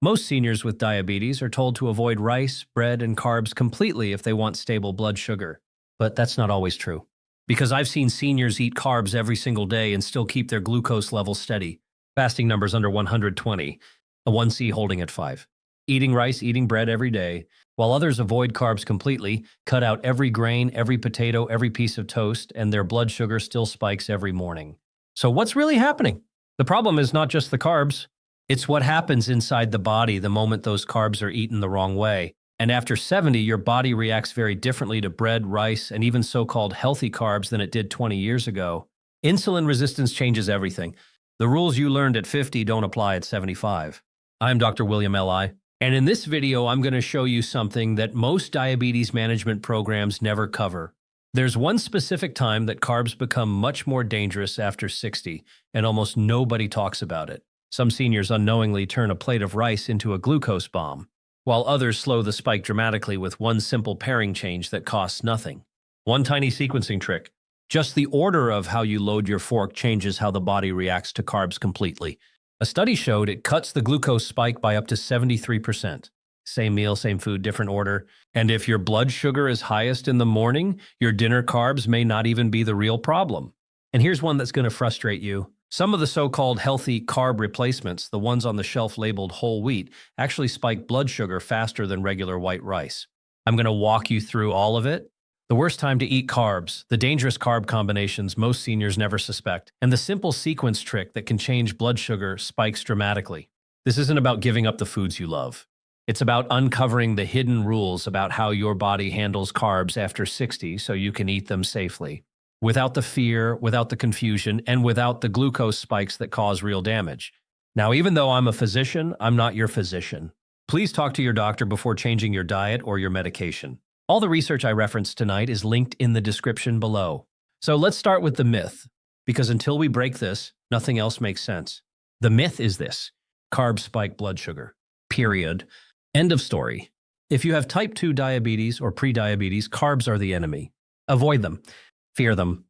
Most seniors with diabetes are told to avoid rice, bread, and carbs completely if they want stable blood sugar. But that's not always true. Because I've seen seniors eat carbs every single day and still keep their glucose levels steady. Fasting numbers under 120, a 1C holding at 5. Eating rice, eating bread every day, while others avoid carbs completely, cut out every grain, every potato, every piece of toast, and their blood sugar still spikes every morning. So what's really happening? The problem is not just the carbs. It's what happens inside the body the moment those carbs are eaten the wrong way. And after 70, your body reacts very differently to bread, rice, and even so-called healthy carbs than it did 20 years ago. Insulin resistance changes everything. The rules you learned at 50 don't apply at 75. I'm Dr. William L.I., and in this video, I'm going to show you something that most diabetes management programs never cover. There's one specific time that carbs become much more dangerous after 60, and almost nobody talks about it. Some seniors unknowingly turn a plate of rice into a glucose bomb, while others slow the spike dramatically with one simple pairing change that costs nothing. One tiny sequencing trick. Just the order of how you load your fork changes how the body reacts to carbs completely. A study showed it cuts the glucose spike by up to 73%. Same meal, same food, different order. And if your blood sugar is highest in the morning, your dinner carbs may not even be the real problem. And here's one that's going to frustrate you. Some of the so-called healthy carb replacements, the ones on the shelf labeled whole wheat, actually spike blood sugar faster than regular white rice. I'm going to walk you through all of it. The worst time to eat carbs, the dangerous carb combinations most seniors never suspect, and the simple sequence trick that can change blood sugar spikes dramatically. This isn't about giving up the foods you love. It's about uncovering the hidden rules about how your body handles carbs after 60 so you can eat them safely. Without the fear, without the confusion, and without the glucose spikes that cause real damage. Now, even though I'm a physician, I'm not your physician. Please talk to your doctor before changing your diet or your medication. All the research I referenced tonight is linked in the description below. So let's start with the myth, because until we break this, nothing else makes sense. The myth is this: carbs spike blood sugar. Period. End of story. If you have type 2 diabetes or prediabetes, carbs are the enemy. Avoid them. Fear them,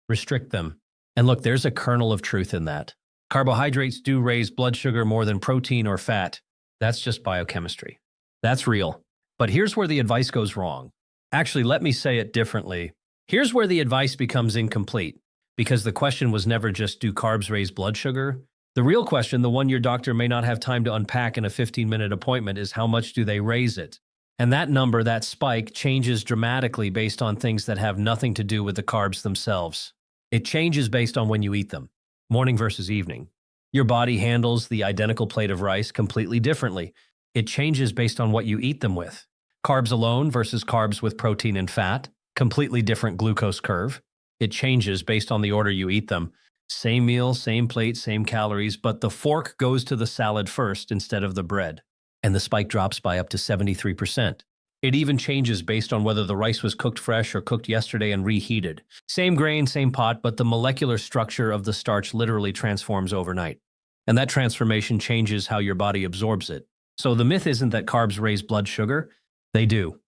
restrict them. And look, there's a kernel of truth in that. Carbohydrates do raise blood sugar more than protein or fat. That's just biochemistry. That's real. But here's where the advice goes wrong. Actually, let me say it differently. Here's where the advice becomes incomplete, because the question was never just, do carbs raise blood sugar? The real question, the one your doctor may not have time to unpack in a 15-minute appointment, is how much do they raise it? And that number, that spike, changes dramatically based on things that have nothing to do with the carbs themselves. It changes based on when you eat them, morning versus evening. Your body handles the identical plate of rice completely differently. It changes based on what you eat them with. Carbs alone versus carbs with protein and fat, completely different glucose curve. It changes based on the order you eat them. Same meal, same plate, same calories, but the fork goes to the salad first instead of the bread. And the spike drops by up to 73%. It even changes based on whether the rice was cooked fresh or cooked yesterday and reheated. Same grain, same pot, but the molecular structure of the starch literally transforms overnight. And that transformation changes how your body absorbs it. So the myth isn't that carbs raise blood sugar. They do.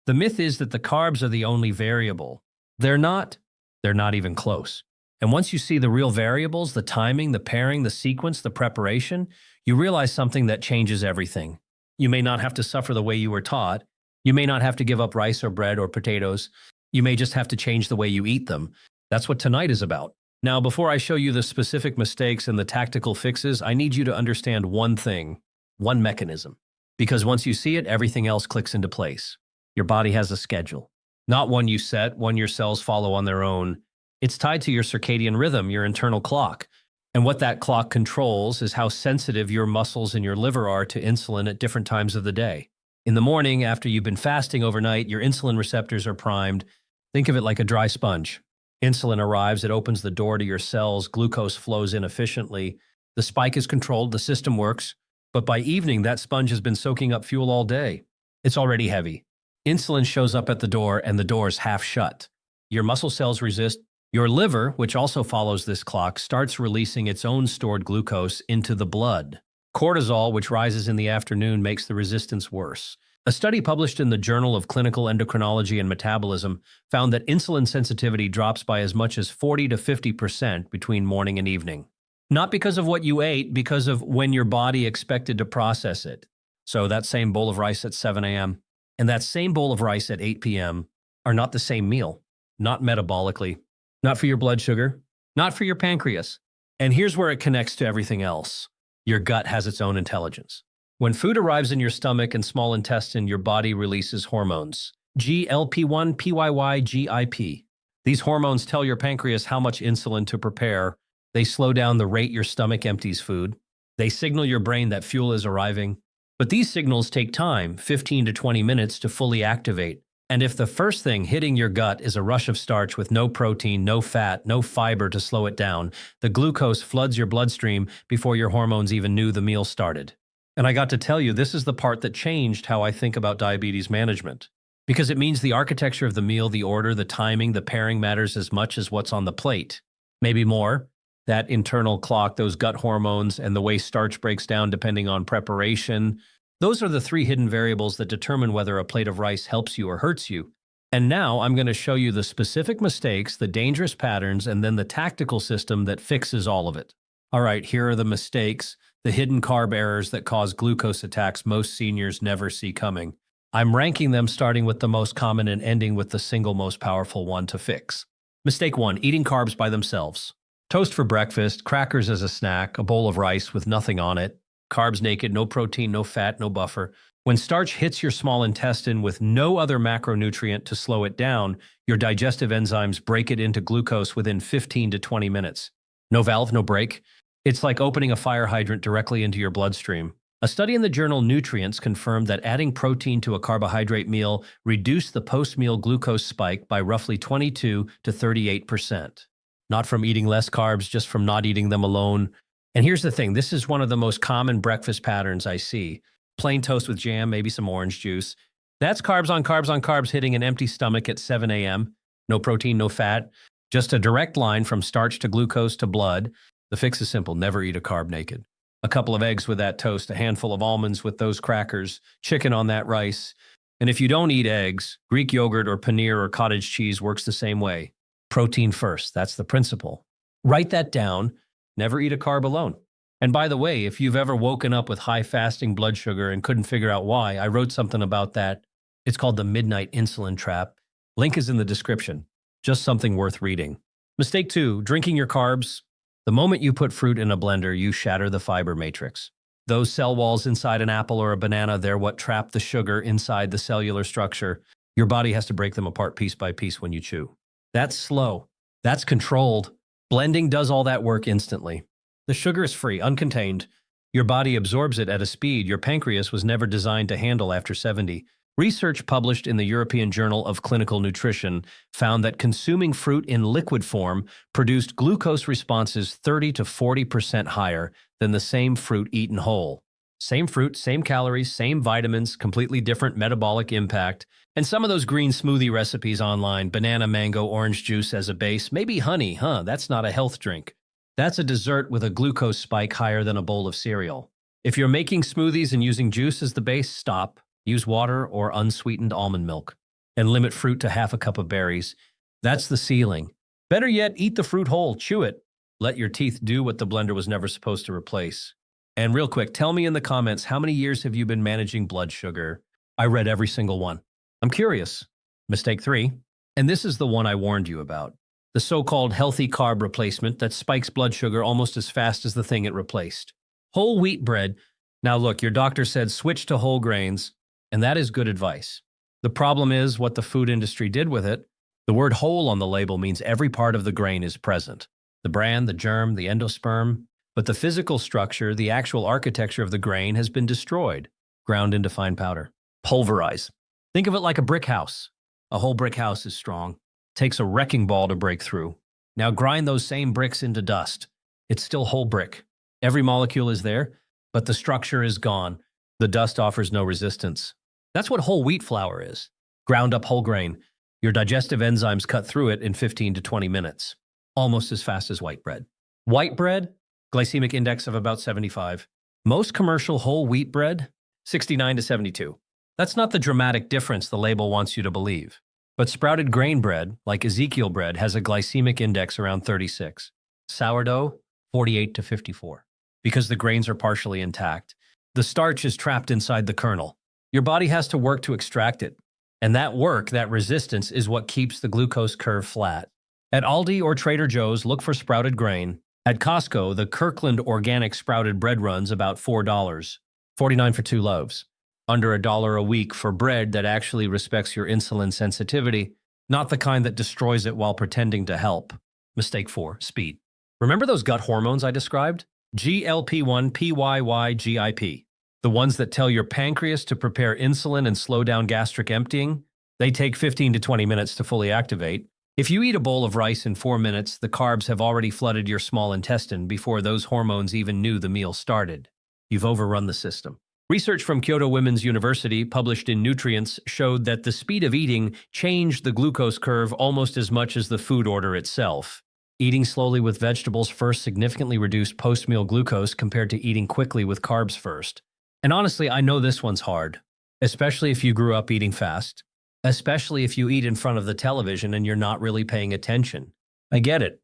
The myth is that the carbs are the only variable. They're not. They're not even close. And once you see the real variables, the timing, the pairing, the sequence, the preparation, you realize something that changes everything. You may not have to suffer the way you were taught. You may not have to give up rice or bread or potatoes. You may just have to change the way you eat them. That's what tonight is about. Now, before I show you the specific mistakes and the tactical fixes, I need you to understand one thing, one mechanism. Because once you see it, everything else clicks into place. Your body has a schedule. Not one you set, one your cells follow on their own. It's tied to your circadian rhythm, your internal clock. And what that clock controls is how sensitive your muscles and your liver are to insulin at different times of the day. In the morning, after you've been fasting overnight, your insulin receptors are primed. Think of it like a dry sponge. Insulin arrives, it opens the door to your cells, glucose flows in efficiently. The spike is controlled, the system works. But by evening, that sponge has been soaking up fuel all day. It's already heavy. Insulin shows up at the door, and the door's half shut. Your muscle cells resist. Your liver, which also follows this clock, starts releasing its own stored glucose into the blood. Cortisol, which rises in the afternoon, makes the resistance worse. A study published in the Journal of Clinical Endocrinology and Metabolism found that insulin sensitivity drops by as much as 40 to 50% between morning and evening. Not because of what you ate, because of when your body expected to process it. So that same bowl of rice at 7 a.m. and that same bowl of rice at 8 p.m. are not the same meal, not metabolically, not for your blood sugar, not for your pancreas. And here's where it connects to everything else. Your gut has its own intelligence. When food arrives in your stomach and small intestine, your body releases hormones. GLP-1, PYY, GIP. These hormones tell your pancreas how much insulin to prepare. They slow down the rate your stomach empties food. They signal your brain that fuel is arriving. But these signals take time, 15 to 20 minutes, to fully activate. And if the first thing hitting your gut is a rush of starch with no protein, no fat, no fiber to slow it down, the glucose floods your bloodstream before your hormones even knew the meal started. And I got to tell you, this is the part that changed how I think about diabetes management. Because it means the architecture of the meal, the order, the timing, the pairing matters as much as what's on the plate. Maybe more. That internal clock, those gut hormones, and the way starch breaks down depending on preparation. Those are the three hidden variables that determine whether a plate of rice helps you or hurts you. And now I'm going to show you the specific mistakes, the dangerous patterns, and then the tactical system that fixes all of it. All right, here are the mistakes, the hidden carb errors that cause glucose attacks most seniors never see coming. I'm ranking them starting with the most common and ending with the single most powerful one to fix. Mistake 1, eating carbs by themselves. Toast for breakfast, crackers as a snack, a bowl of rice with nothing on it. Carbs naked, no protein, no fat, no buffer. When starch hits your small intestine with no other macronutrient to slow it down, your digestive enzymes break it into glucose within 15 to 20 minutes. No valve, no break. It's like opening a fire hydrant directly into your bloodstream. A study in the journal Nutrients confirmed that adding protein to a carbohydrate meal reduced the post-meal glucose spike by roughly 22 to 38%. Not from eating less carbs, just from not eating them alone. And here's the thing, this is one of the most common breakfast patterns I see. Plain toast with jam, maybe some orange juice. That's carbs on carbs on carbs hitting an empty stomach at 7 a.m. No protein, no fat. Just a direct line from starch to glucose to blood. The fix is simple, never eat a carb naked. A couple of eggs with that toast, a handful of almonds with those crackers, chicken on that rice. And if you don't eat eggs, Greek yogurt or paneer or cottage cheese works the same way. Protein first, that's the principle. Write that down, never eat a carb alone. And by the way, if you've ever woken up with high fasting blood sugar and couldn't figure out why, I wrote something about that. It's called the Midnight Insulin Trap. Link is in the description. Just something worth reading. Mistake 2, drinking your carbs. The moment you put fruit in a blender, you shatter the fiber matrix. Those cell walls inside an apple or a banana, they're what trap the sugar inside the cellular structure. Your body has to break them apart piece by piece when you chew. That's slow. That's controlled. Blending does all that work instantly. The sugar is free, uncontained. Your body absorbs it at a speed your pancreas was never designed to handle after 70. Research published in the European Journal of Clinical Nutrition found that consuming fruit in liquid form produced glucose responses 30 to 40% higher than the same fruit eaten whole. Same fruit, same calories, same vitamins, completely different metabolic impact. And some of those green smoothie recipes online, banana, mango, orange juice as a base, maybe honey, that's not a health drink. That's a dessert with a glucose spike higher than a bowl of cereal. If you're making smoothies and using juice as the base, stop. Use water or unsweetened almond milk. And limit fruit to half a cup of berries. That's the ceiling. Better yet, eat the fruit whole, chew it. Let your teeth do what the blender was never supposed to replace. And real quick, tell me in the comments, how many years have you been managing blood sugar? I read every single one. I'm curious. Mistake 3, and this is the one I warned you about. The so-called healthy carb replacement that spikes blood sugar almost as fast as the thing it replaced. Whole wheat bread. Now look, your doctor said switch to whole grains, and that is good advice. The problem is what the food industry did with it. The word whole on the label means every part of the grain is present. The bran, the germ, the endosperm. But the physical structure, the actual architecture of the grain has been destroyed, ground into fine powder. Pulverize. Think of it like a brick house. A whole brick house is strong. Takes a wrecking ball to break through. Now grind those same bricks into dust. It's still whole brick. Every molecule is there, but the structure is gone. The dust offers no resistance. That's what whole wheat flour is. Ground up whole grain. Your digestive enzymes cut through it in 15 to 20 minutes. Almost as fast as white bread. White bread, glycemic index of about 75. Most commercial whole wheat bread, 69 to 72. That's not the dramatic difference the label wants you to believe. But sprouted grain bread, like Ezekiel bread, has a glycemic index around 36. Sourdough, 48 to 54. Because the grains are partially intact. The starch is trapped inside the kernel. Your body has to work to extract it. And that work, that resistance, is what keeps the glucose curve flat. At Aldi or Trader Joe's, look for sprouted grain. At Costco, the Kirkland Organic Sprouted Bread runs about $4.49 for 2 loaves. Under $1 a week for bread that actually respects your insulin sensitivity, not the kind that destroys it while pretending to help. Mistake 4, speed. Remember those gut hormones I described? GLP-1, PYY, GIP. The ones that tell your pancreas to prepare insulin and slow down gastric emptying? They take 15 to 20 minutes to fully activate. If you eat a bowl of rice in 4 minutes, the carbs have already flooded your small intestine before those hormones even knew the meal started. You've overrun the system. Research from Kyoto Women's University, published in Nutrients, showed that the speed of eating changed the glucose curve almost as much as the food order itself. Eating slowly with vegetables first significantly reduced post-meal glucose compared to eating quickly with carbs first. And honestly, I know this one's hard, especially if you grew up eating fast, especially if you eat in front of the television and you're not really paying attention. I get it.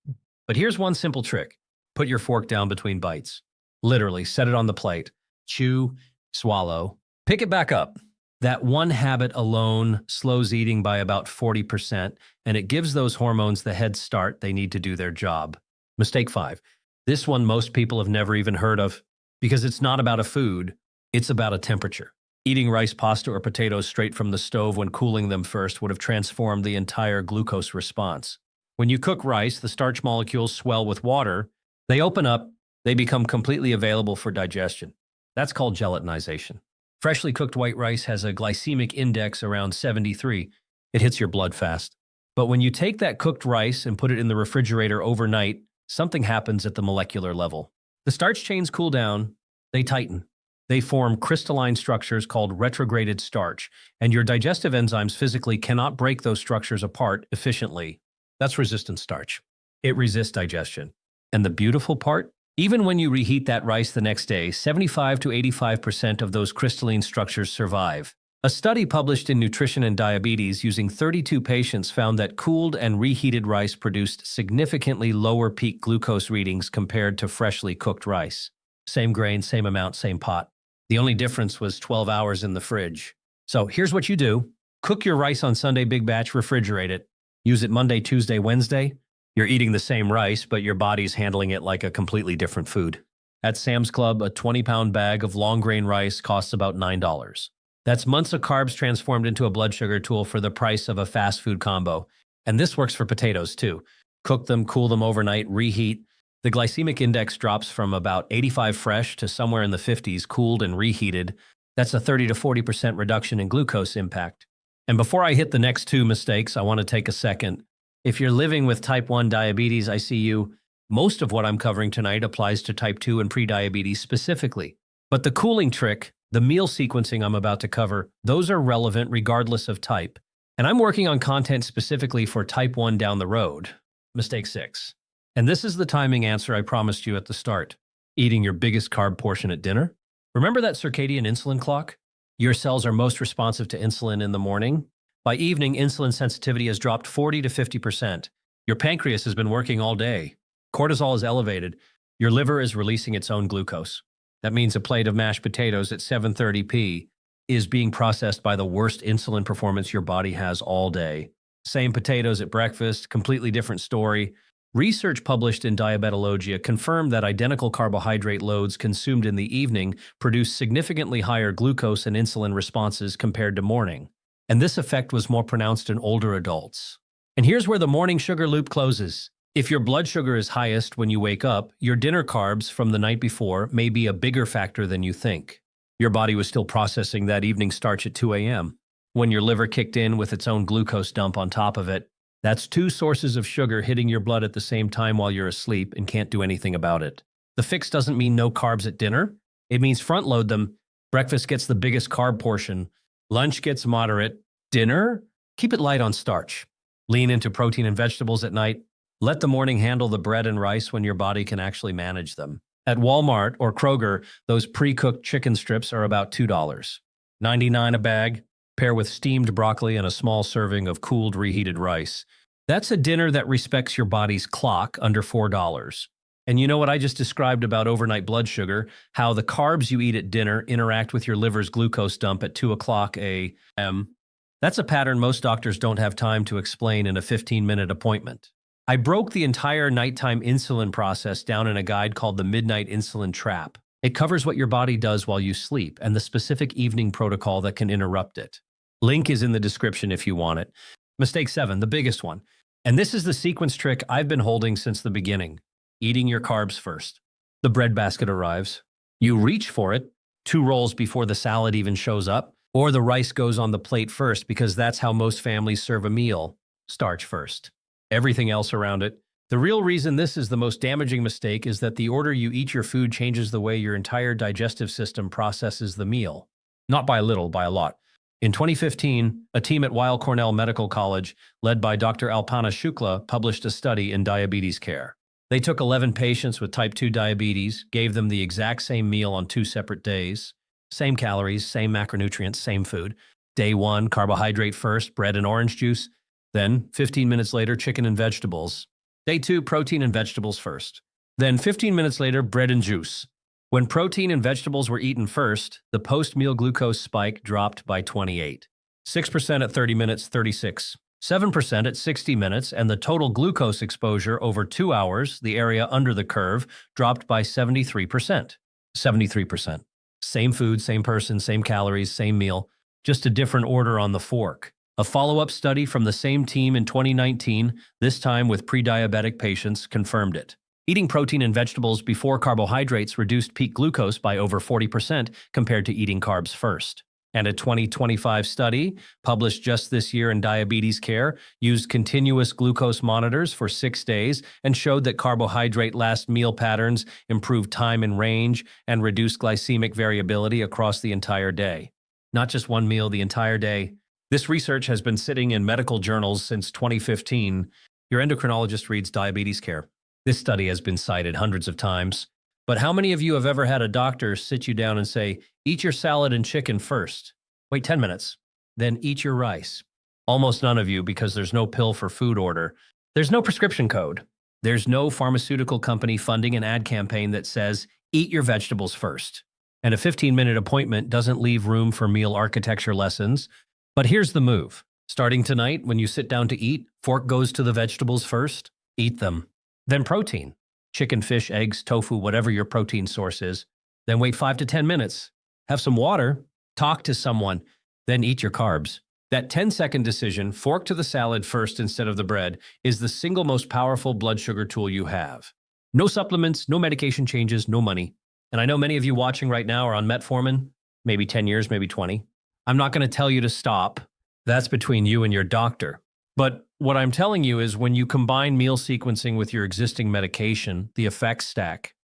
But here's one simple trick. Put your fork down between bites. Literally, set it on the plate. Chew, swallow, pick it back up. That one habit alone slows eating by about 40%, and it gives those hormones the head start they need to do their job. Mistake 5. This one most people have never even heard of, because it's not about a food, it's about a temperature. Eating rice, pasta, or potatoes straight from the stove when cooling them first would have transformed the entire glucose response. When you cook rice, the starch molecules swell with water. They open up, they become completely available for digestion. That's called gelatinization. Freshly cooked white rice has a glycemic index around 73. It hits your blood fast. But when you take that cooked rice and put it in the refrigerator overnight, something happens at the molecular level. The starch chains cool down, they tighten. They form crystalline structures called retrograded starch, and your digestive enzymes physically cannot break those structures apart efficiently. That's resistant starch. It resists digestion. And the beautiful part? Even when you reheat that rice the next day, 75 to 85% of those crystalline structures survive. A study published in Nutrition and Diabetes using 32 patients found that cooled and reheated rice produced significantly lower peak glucose readings compared to freshly cooked rice. Same grain, same amount, same pot. The only difference was 12 hours in the fridge. So here's what you do. Cook your rice on Sunday big batch, refrigerate it. Use it Monday, Tuesday, Wednesday. You're eating the same rice, but your body's handling it like a completely different food. At Sam's Club, a 20-pound bag of long-grain rice costs about $9. That's months of carbs transformed into a blood sugar tool for the price of a fast food combo. And this works for potatoes, too. Cook them, cool them overnight, reheat. The glycemic index drops from about 85 fresh to somewhere in the 50s cooled and reheated. That's a 30 to 40% reduction in glucose impact. And before I hit the next 2 mistakes, I want to take a second. If you're living with type 1 diabetes, I see you. Most of what I'm covering tonight applies to type 2 and prediabetes specifically. But the cooling trick, the meal sequencing I'm about to cover, those are relevant regardless of type. And I'm working on content specifically for type 1 down the road. Mistake 6. And this is the timing answer I promised you at the start. Eating your biggest carb portion at dinner? Remember that circadian insulin clock? Your cells are most responsive to insulin in the morning. By evening, insulin sensitivity has dropped 40 to 50%. Your pancreas has been working all day. Cortisol is elevated. Your liver is releasing its own glucose. That means a plate of mashed potatoes at 7:30 p. is being processed by the worst insulin performance your body has all day. Same potatoes at breakfast, completely different story. Research published in Diabetologia confirmed that identical carbohydrate loads consumed in the evening produce significantly higher glucose and insulin responses compared to morning. And this effect was more pronounced in older adults. And here's where the morning sugar loop closes. If your blood sugar is highest when you wake up, your dinner carbs from the night before may be a bigger factor than you think. Your body was still processing that evening starch at 2 a.m. When your liver kicked in with its own glucose dump on top of it, that's 2 sources of sugar hitting your blood at the same time while you're asleep and can't do anything about it. The fix doesn't mean no carbs at dinner. It means front load them. Breakfast gets the biggest carb portion. Lunch gets moderate. Dinner? Keep it light on starch. Lean into protein and vegetables at night. Let the morning handle the bread and rice when your body can actually manage them. At Walmart or Kroger, those pre-cooked chicken strips are about $2.99 a bag. Pair with steamed broccoli and a small serving of cooled reheated rice. That's a dinner that respects your body's clock under $4. And you know what I just described about overnight blood sugar, how the carbs you eat at dinner interact with your liver's glucose dump at 2 o'clock a.m.? That's a pattern most doctors don't have time to explain in a 15-minute appointment. I broke the entire nighttime insulin process down in a guide called the Midnight Insulin Trap. It covers what your body does while you sleep and the specific evening protocol that can interrupt it. Link is in the description if you want it. Mistake 7, the biggest one. And this is the sequence trick I've been holding since the beginning. Eating your carbs first. The bread basket arrives. You reach for it 2 rolls before the salad even shows up, or the rice goes on the plate first because that's how most families serve a meal. Starch first. Everything else around it. The real reason this is the most damaging mistake is that the order you eat your food changes the way your entire digestive system processes the meal. Not by a little, by a lot. In 2015, a team at Weill Cornell Medical College, led by Dr. Alpana Shukla, published a study in diabetes care. They took 11 patients with type 2 diabetes, gave them the exact same meal on 2 separate days. Same calories, same macronutrients, same food. Day 1, carbohydrate first, bread and orange juice. Then, 15 minutes later, chicken and vegetables. Day 2, protein and vegetables first. Then, 15 minutes later, bread and juice. When protein and vegetables were eaten first, the post-meal glucose spike dropped by 28. 6% at 30 minutes, 36. 7% at 60 minutes, and the total glucose exposure over 2 hours, the area under the curve, dropped by 73%. 73%. Same food, same person, same calories, same meal, just a different order on the fork. A follow-up study from the same team in 2019, this time with pre-diabetic patients, confirmed it. Eating protein and vegetables before carbohydrates reduced peak glucose by over 40% compared to eating carbs first. And a 2025 study, published just this year in Diabetes Care, used continuous glucose monitors for 6 days and showed that carbohydrate last meal patterns improved time and range and reduced glycemic variability across the entire day. Not just one meal the entire day. This research has been sitting in medical journals since 2015. Your endocrinologist reads Diabetes Care. This study has been cited hundreds of times. But how many of you have ever had a doctor sit you down and say, eat your salad and chicken first, wait 10 minutes, then eat your rice? Almost none of you, because there's no pill for food order. There's no prescription code. There's no pharmaceutical company funding an ad campaign that says, eat your vegetables first. And a 15-minute appointment doesn't leave room for meal architecture lessons. But here's the move. Starting tonight, when you sit down to eat, fork goes to the vegetables first. Eat them. Then protein. Chicken, fish, eggs, tofu, whatever your protein source is. Then wait 5 to 10 minutes. Have some water. Talk to someone. Then eat your carbs. That 10-second decision, fork to the salad first instead of the bread, is the single most powerful blood sugar tool you have. No supplements, no medication changes, no money. And I know many of you watching right now are on metformin, maybe 10 years, maybe 20. I'm not going to tell you to stop. That's between you and your doctor. But what I'm telling you is when you combine meal sequencing with your existing medication, the effects stack.